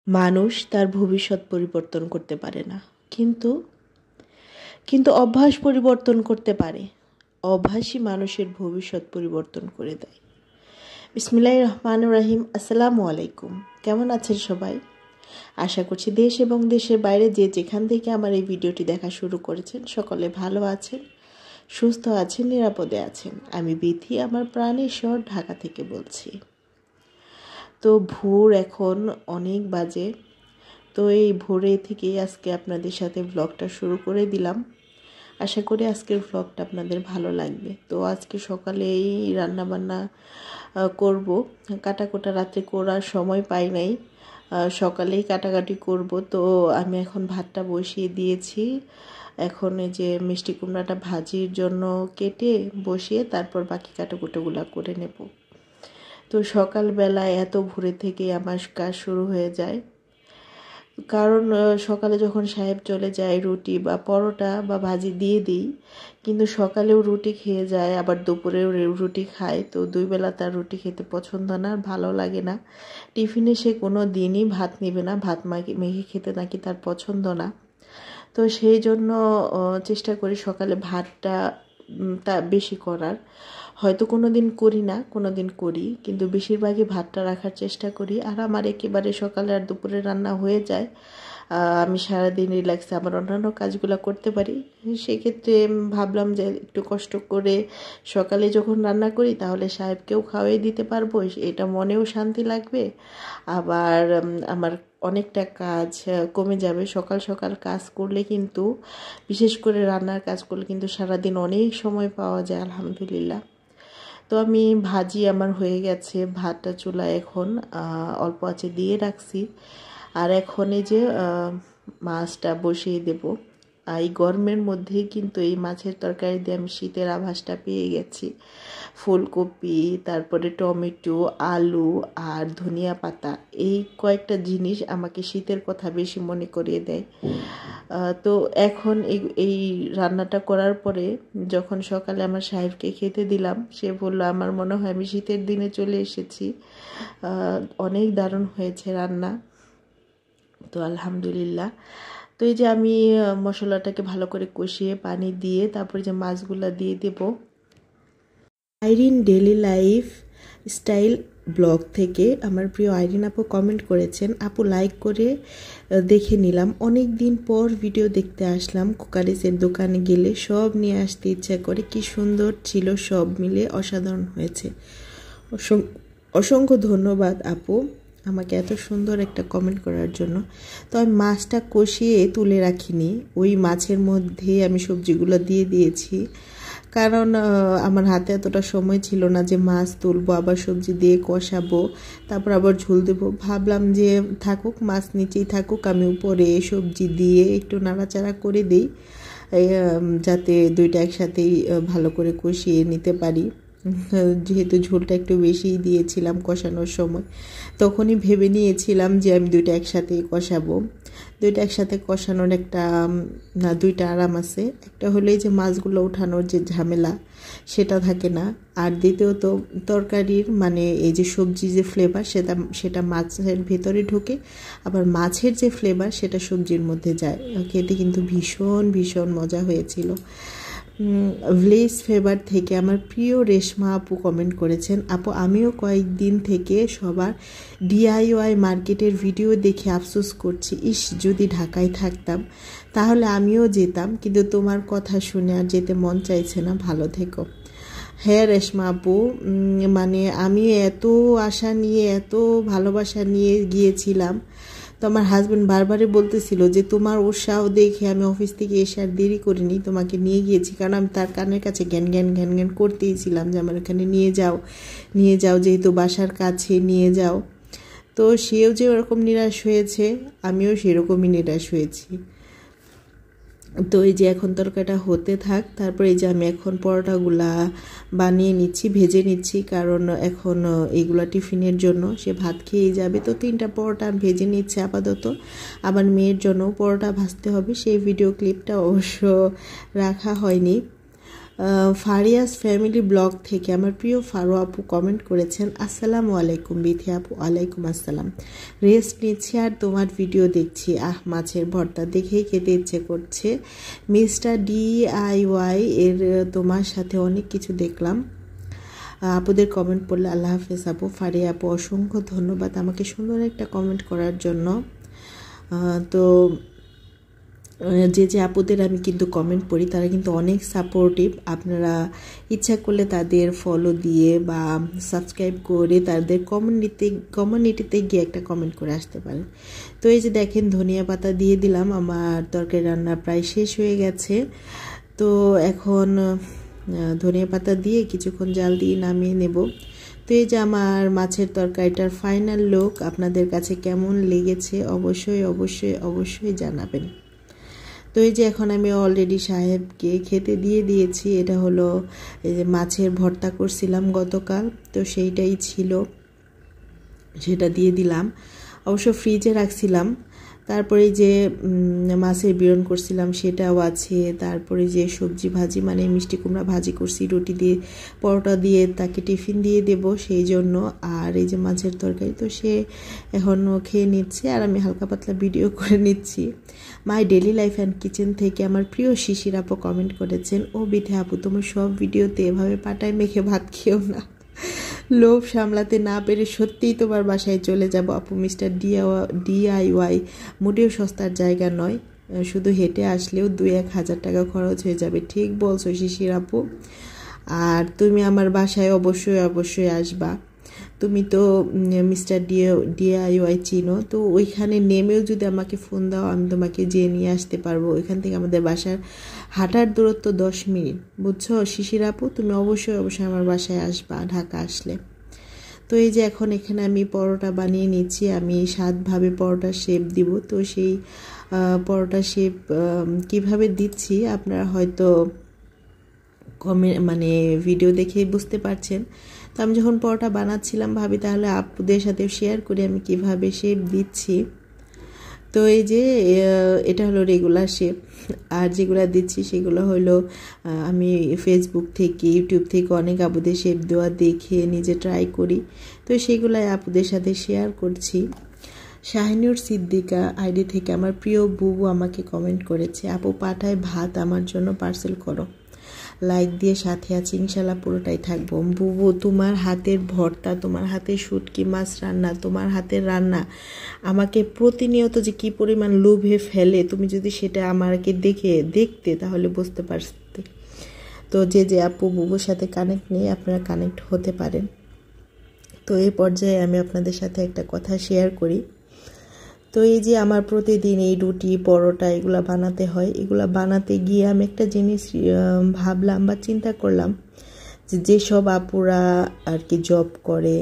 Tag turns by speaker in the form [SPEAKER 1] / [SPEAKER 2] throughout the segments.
[SPEAKER 1] মানুষ তার ভবিষ্যৎ পরিবর্তন করতে পারে না, কিন্তু কিন্তু অভ্যাস পরিবর্তন করতে পারে। অভ্যাসই মানুষের ভবিষ্যৎ পরিবর্তন করে দেয়। বিসমিল্লাহির রহমানির রহিম। আসসালামু আলাইকুম। কেমন আছেন সবাই? আশা করছি দেশ এবং দেশের বাইরে যে যেখান থেকে আমার এই ভিডিওটি দেখা শুরু করেছেন সকলে ভালো আছেন, সুস্থ আছেন, নিরাপদে আছেন। আমি বিথি আমার প্রাণেশ্বর ঢাকা থেকে বলছি। তো ভোর এখন অনেক বাজে। তো এই ভোরে থেকেই আজকে আপনাদের সাথে ব্লগটা শুরু করে দিলাম। আশা করি আজকের ব্লগটা আপনাদের ভালো লাগবে। তো আজকে সকালেই রান্নাবান্না করব। কাটাকুটা রাত্রে করার সময় পাই নাই, সকালেই কাটাকাটি করব। তো আমি এখন ভাতটা বসিয়ে দিয়েছি। এখন এই যে মিষ্টি কুমড়াটা ভাজির জন্য কেটে বসিয়ে তারপর বাকি কাটাকুটোগুলো করে নেব। তো সকালবেলায় এত ভোরে থেকে আমার কাজ শুরু হয়ে যায়, কারণ সকালে যখন সাহেব চলে যায় রুটি বা পরোটা বা ভাজি দিয়ে দিই, কিন্তু সকালেও রুটি খেয়ে যায়, আবার দুপুরেও রুটি খায়। তো দুই বেলা তার রুটি খেতে পছন্দ না, ভালো লাগে না। টিফিনে সে কোনো দিনই ভাত নেবে না, ভাত মেখে খেতে নাকি তার পছন্দ না। তো সেই জন্য চেষ্টা করি সকালে ভাতটা তা বেশি করার। হয়তো কোনো দিন করি না, কোনো দিন করি, কিন্তু বেশিরভাগই ভাতটা রাখার চেষ্টা করি। আর আমার একেবারে সকালে আর দুপুরে রান্না হয়ে যায়। আমি সারাদিন রিল্যাক্সে আমার অন্যান্য কাজগুলো করতে পারি। সেক্ষেত্রে ভাবলাম যে একটু কষ্ট করে সকালে যখন রান্না করি তাহলে সাহেবকেও খাওয়াই দিতে পারবো, এটা মনেও শান্তি লাগবে। আবার আমার অনেকটা কাজ কমে যাবে। সকাল সকাল কাজ করলে কিন্তু, বিশেষ করে রান্নার কাজ করলে কিন্তু সারাদিন অনেক সময় পাওয়া যায় আলহামদুলিল্লাহ। তো আমি ভাজি আমার হয়ে গেছে, ভাতটা চুলায় এখন অল্প আঁচে দিয়ে রাখছি। আর এখন এই যে মাছটা বসিয়ে দেব। এই গরমের মধ্যে কিন্তু এই মাছের তরকারি দিয়ে আমি শীতের আভাসটা পেয়ে গেছি। ফুলকপি, তারপরে টমেটো, আলু আর ধনিয়া পাতা, এই কয়েকটা জিনিস আমাকে শীতের কথা বেশি মনে করিয়ে দেয়। তো এখন এই রান্নাটা করার পরে যখন সকালে আমার সাহেবকে খেতে দিলাম, সে বলল আমার মনে হয় আমি শীতের দিনে চলে এসেছি। অনেক দারুণ হয়েছে রান্না। তো আলহামদুলিল্লাহ। তো এই যে আমি মশলাটাকে ভালো করে কষিয়ে পানি দিয়ে তারপরে যে মাছগুলা দিয়ে দেব। Irene daily life style blog থেকে আমার প্রিয় আইরিন আপু কমেন্ট করেছেন, আপু লাইক করে দেখে নিলাম, অনেক দিন পর ভিডিও দেখতে আসলাম, কুকারিসের দোকানে গেলে সব নিয়ে আসতে ইচ্ছা করে, কি সুন্দর ছিল, সব মিলে অসাধারণ হয়েছে। অসংখ্য ধন্যবাদ আপু আমাকে এত সুন্দর একটা কমেন্ট করার জন্য। তো আমি মাছটা কষিয়ে তুলে রাখিনি, ওই মাছের মধ্যে আমি সবজিগুলো দিয়ে দিয়েছি, কারণ আমার হাতে এতটা সময় ছিল না যে মাছ তুলবো আবার সবজি দিয়ে কষাবো তারপর আবার ঝোল দেবো। ভাবলাম যে থাকুক, মাছ নিচেই থাকুক, আমি উপরে সবজি দিয়ে একটু নাড়াচাড়া করে দিই, যাতে দুইটা একসাথেই ভালো করে কষিয়ে নিতে পারি। যেহেতু ঝোলটা একটু বেশিই দিয়েছিলাম কষানোর সময়, তখনই ভেবে নিয়েছিলাম যে আমি দুইটা একসাথেই কষাবো। দুইটা একসাথে কষানোর একটা না দুইটা আরাম আছে, একটা হলে যে মাছগুলো ওঠানোর যে ঝামেলা সেটা থাকে না, আর দ্বিতীয়ত তরকারির মানে এই যে সবজি যে ফ্লেভার সেটা মাছের ভেতরে ঢোকে, আবার মাছের যে ফ্লেভার সেটা সবজির মধ্যে যায়। খেতে কিন্তু ভীষণ ভীষণ মজা হয়েছিল। ভিলেজ ফেভার থেকে আমার প্রিয় রেশমা আপু কমেন্ট করেছেন, আপু আমিও কয়েকদিন থেকে সবার ডিআইওয়াই মার্কেটের ভিডিও দেখে আফসোস করছি, ইস যদি ঢাকায় থাকতাম তাহলে আমিও যেতাম, কিন্তু তোমার কথা শুনে আর যেতে মন চাইছে না, ভালো থেকো। হ্যাঁ রেশমা আপু, মানে আমি এত আশা নিয়ে এত ভালোবাসা নিয়ে গিয়েছিলাম। তো আমার হাজব্যান্ড বারবারই বলতেছিল যে তোমার উৎসাহ দেখে আমি অফিস থেকে এসে আর দেরি করিনি, তোমাকে নিয়ে গিয়েছি, কারণ আমি তার কানের কাছে ঘ্যান ঘ্যান ঘ্যান ঘ্যান করতেইছিলাম যে আমার এখানে নিয়ে যাও, যেহেতু বাসার কাছে নিয়ে যাও। তো সেও যে ওরকম নিরাশ হয়েছে, আমিও সেরকমই নিরাশ হয়েছি। তো এই যে এখন তরকারিটা হতে থাক, তারপরে এই যে আমি এখন পরোটাগুলা বানিয়ে নিচ্ছি, ভেজে নিচ্ছি, কারণ এখন এইগুলা টিফিনের জন্য, সে ভাত খেয়ে যাবে। তো 3টা পরোটা ভেজে নিচ্ছে আপাতত, আবার মেয়ের জন্য পরোটা ভাজতে হবে, সেই ভিডিও ক্লিপটা অবশ্য রাখা হয়নি। ফারিয়াস ফ্যামিলি ব্লগ থেকে আমার প্রিয় ফারো আপু কমেন্ট করেছেন, আসসালামু আলাইকুম বিথি আপু। ওয়ালাইকুম আসসালাম। রেস্ট নিচ্ছি আর তোমার ভিডিও দেখছি। মাছের ভর্তা দেখেই খেতে ইচ্ছে করছে। মিস্টার DIY এর তোমার সাথে অনেক কিছু দেখলাম। আপুদের কমেন্ট পড়লে আল্লাহ হাফেজ আপু। ফারিয়া আপু অসংখ্য ধন্যবাদ আমাকে সুন্দর একটা কমেন্ট করার জন্য। তো যে আপুদের আমি কিন্তু কমেন্ট পড়ি তারা কিন্তু অনেক সাপোর্টিভ। আপনারা ইচ্ছা করলে তাদের ফলো দিয়ে বা সাবস্ক্রাইব করে তাদের কমিউনিটিতে গিয়ে একটা কমেন্ট করে আসতে পারেন। তো এই যে দেখেন ধনিয়া পাতা দিয়ে দিলাম। আমার তরকারি রান্না প্রায় শেষ হয়ে গেছে। তো এখন ধনিয়া পাতা দিয়ে কিছুক্ষণ জাল দিয়ে নামিয়ে নেব। তো এই যে আমার মাছের তরকারিটার ফাইনাল লুক আপনাদের কাছে কেমন লেগেছে অবশ্যই অবশ্যই অবশ্যই জানাবেন। তো এই যে এখন আমি অলরেডি সাহেবকে খেতে দিয়ে দিয়েছি। এটা হলো এই যে মাছের ভর্তা করছিলাম গতকাল, তো সেইটাই ছিল, সেটা দিয়ে দিলাম। অবশ্য ফ্রিজে রাখছিলাম। তারপরে যে মাছের বিরন করছিলাম সেটাও আছে। তারপরে যে সবজি ভাজি মানে মিষ্টি কুমড়া ভাজি করছি রুটি দিয়ে, পরোটা দিয়ে তাকে টিফিন দিয়ে দেব সেই জন্য। আর এই যে মাছের তরকারি, তো সে এখনও খেয়ে নিচ্ছে আর আমি হালকা পাতলা ভিডিও করে নিচ্ছি। মাই ডেলি লাইফ অ্যান্ড কিচেন থেকে আমার প্রিয় শিশির আপু কমেন্ট করেছেন, ও বিথি আপু তোমার সব ভিডিওতে এভাবে পাটায় মেখে ভাত খেও না, লোভ সামলাতে না পেরে সত্যিই তোমার বাসায় চলে যাব আপু। মিস্টার DIY মোটেও সস্তার জায়গা নয়, শুধু হেঁটে আসলেও 2-1 হাজার টাকা খরচ হয়ে যাবে। ঠিক বলছো শিশির আপু। আর তুমি আমার বাসায় অবশ্যই অবশ্যই আসবা। তুমি তো মিস্টার DIY চিনো, তো ওইখানে নেমেও যদি আমাকে ফোন দাও আমি তোমাকে যেয়ে নিয়ে আসতে পারবো। ওইখান থেকে আমাদের বাসার হাঁটার দূরত্ব 10 মিনিট, বুঝছো শিশির আপু। তুমি অবশ্যই অবশ্যই আমার বাসায় আসবা ঢাকা আসলে। তো এই যে এখন এখানে আমি পরোটা বানিয়ে নিচ্ছি। আমি 7ভাবে পরোটা শেপ দিব। তো সেই পরোটা শেপ কিভাবে দিচ্ছি আপনারা হয়তো মানে ভিডিও দেখে বুঝতে পারছেন। তো আমি যখন পরোটা বানাচ্ছিলাম ভাবি তাহলে আপুদের সাথে শেয়ার করি আমি কিভাবে শেপ দিচ্ছি। তো এই যে এটা হলো রেগুলার শেপ, আর যেগুলো দিচ্ছি সেগুলো হলো আমি ফেসবুক থেকে ইউটিউব থেকে অনেক আপুদের শেপ দেওয়া দেখে নিজে ট্রাই করি। তো সেগুলাই আপুদের সাথে শেয়ার করছি। শাহিনুর সিদ্দিকা আইডি থেকে আমার প্রিয় বুবু আমাকে কমেন্ট করেছে, আপু পাঠায় ভাত আমার জন্য পার্সেল করো। লাইক দিয়ে সাথে আছে, ইনশাল্লাহ পুরোটাই থাকবো। বুবু তোমার হাতের ভর্তা, তোমার হাতের শুটকি মাছ রান্না, তোমার হাতের রান্না আমাকে প্রতিনিয়ত যে কি পরিমাণ লোভে ফেলে, তুমি যদি সেটা আমাকে দেখতে তাহলে বুঝতে পারতে। তো যে আপু বুবুর সাথে কানেক্ট নেই আপনারা কানেক্ট হতে পারেন। তো এই পর্যায়ে আমি আপনাদের সাথে একটা কথা শেয়ার করি। তো এই যে আমার প্রতিদিন এই রুটি পরোটা এগুলা বানাতে হয়। এগুলা বানাতে গিয়ে আমি একটা জিনিস ভাবলাম বা চিন্তা করলাম যেসব আপুরা আর কি জব করে,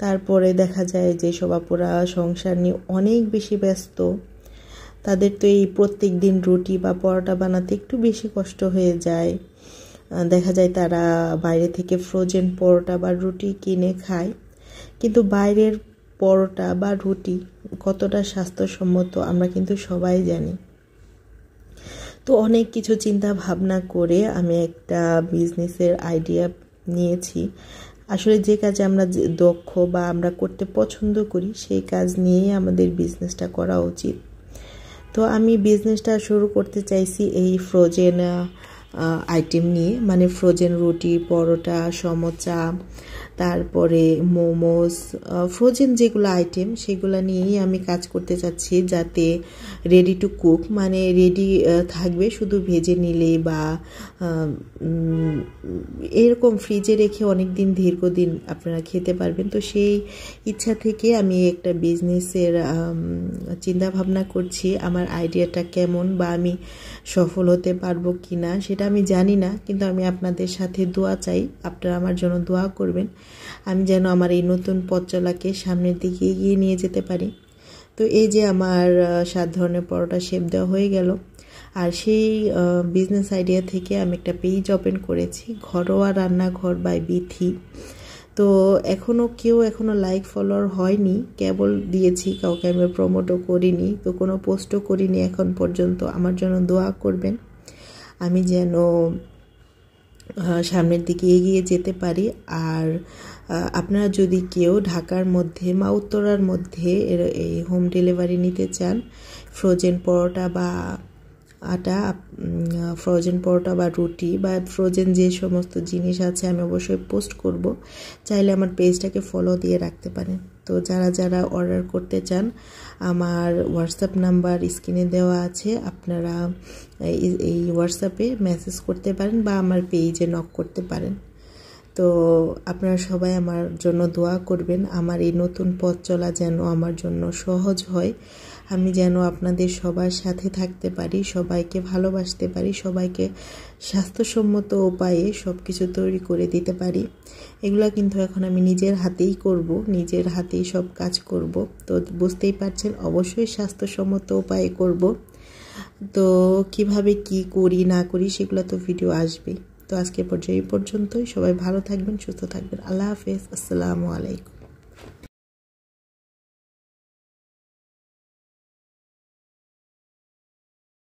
[SPEAKER 1] তারপরে দেখা যায় যেসব আপুরা সংসার নিয়ে অনেক বেশি ব্যস্ত, তাদের তো এই প্রত্যেক দিন রুটি বা পরোটা বানাতে একটু বেশি কষ্ট হয়ে যায়। দেখা যায় তারা বাইরে থেকে ফ্রোজেন পরোটা বা রুটি কিনে খায়, কিন্তু বাইরের পরোটা বা রুটি কতটা স্বাস্থ্যসম্মত আমরা কিন্তু সবাই জানি। তো অনেক কিছু চিন্তা ভাবনা করে আমি একটা বিজনেসের আইডিয়া নিয়েছি। আসলে যে কাজে আমরা দক্ষ বা আমরা করতে পছন্দ করি সেই কাজ নিয়েই আমাদের বিজনেসটা করা উচিত। তো আমি বিজনেসটা শুরু করতে চাইছি এই ফ্রোজেন আইটেম নিয়ে, মানে ফ্রোজেন রুটি পরোটা সমোসা তারপরে মোমোস, ফ্রোজেন যেগুলো আইটেম সেগুলো নিয়েই আমি কাজ করতে চাচ্ছি, যাতে রেডি টু কুক মানে রেডি থাকবে, শুধু ভেজে নিলে বা এরকম ফ্রিজে রেখে অনেক দিন দীর্ঘদিন আপনারা খেতে পারবেন। তো সেই ইচ্ছা থেকে আমি একটা বিজনেসের চিন্তা ভাবনা করছি। আমার আইডিয়াটা কেমন বা আমি সফল হতে পারবো কি না সেটা আমি জানি না, কিন্তু আমি আপনাদের সাথে দোয়া চাই, আপনারা আমার জন্য দোয়া করবেন আমি যেন আমার এই নতুন পথ চলাকে সামনের দিকে এগিয়ে নিয়ে যেতে পারি। তো এই যে আমার 7 ধরনের পরোটা শেপ দেওয়া হয়ে গেল। আর সেই বিজনেস আইডিয়া থেকে আমি একটা পেজ ওপেন করেছি, ঘরোয়া রান্নাঘর বাই বিথি। তো এখনও লাইক ফলোয়ার হয়নি, কেবল দিয়েছি, কাউকে আমি প্রমোটও করিনি, তো কোনো পোস্টও করিনি এখন পর্যন্ত। আমার জন্য দোয়া করবেন আমি যেন সামনের দিকে এগিয়ে যেতে পারি। আর আপনারা যদি কেউ ঢাকার মধ্যে বা উত্তরার মধ্যে এই হোম ডেলিভারি নিতে চান, ফ্রোজেন পরোটা বা আটা, ফ্রোজেন পরোটা বা রুটি বা ফ্রোজেন যে সমস্ত জিনিস আছে আমি অবশ্যই পোস্ট করব, চাইলে আমার পেজটাকে ফলো দিয়ে রাখতে পারেন। তো যারা যারা অর্ডার করতে চান আমার হোয়াটসঅ্যাপ নাম্বার স্ক্রিনে দেওয়া আছে, আপনারা এই হোয়াটসঅ্যাপে মেসেজ করতে পারেন বা আমার পেজে নক করতে পারেন। তো আপনারা সবাই আমার জন্য দোয়া করবেন, আমার এই নতুন পথ চলা যেন আমার জন্য সহজ হয়, আমি যেন আপনাদের সবার সাথে থাকতে পারি, সবাইকে ভালোবাসতে পারি, সবাইকে স্বাস্থ্যসম্মত উপায়ে সব কিছু তৈরি করে দিতে পারি। এগুলো কিন্তু এখন আমি নিজের হাতেই করব, নিজের হাতেই সব কাজ করব। তো বুঝতেই পারছেন অবশ্যই স্বাস্থ্যসম্মত উপায়ে করব। তো কিভাবে কি করি না করি সেগুলো তো ভিডিও আসবে। তো আজকে পর্যায়ে এই পর্যন্তই, সবাই ভালো থাকবেন, সুস্থ থাকবেন। আল্লাহ হাফেজ, আসসালামু আলাইকুম।